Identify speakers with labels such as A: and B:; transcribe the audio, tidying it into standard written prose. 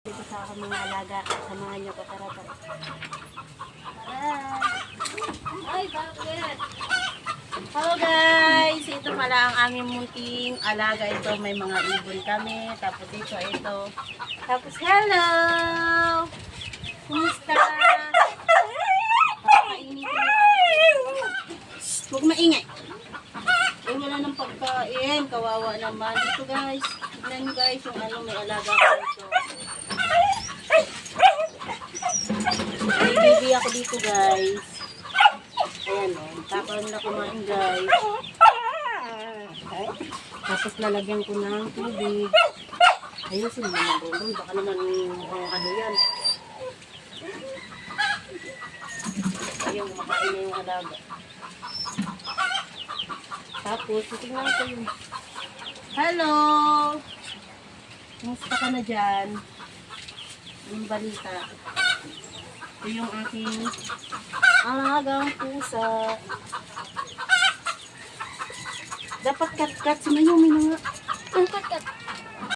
A: Dito sa aking mga alaga, samahan niyo ko, tara. Ay, bakit? Hello guys! Ito pala ang aming munting alaga. Ito, may mga ibon kami. Tapos ito. Tapos, hello! Kumusta? Kakainin ko. Huwag maingay. Eh, wala ng pagkain. Kawawa naman. Ito guys. Tignan nyo guys yung may alaga ko dito. May baby ako dito guys. Ayan o. Takon na kumain guys. Tapos lalagyan ko ng tubig. Ayusin mo na doon. Baka naman ano yan. Ayun, kumakain na yung alaga. Tapos, titignan ko yung hello! Kumusta ka na dyan? Yung balita. Ito yung aking alagang pusa. Dapat kat-kat. Sumayumi na nga. Kat-kat.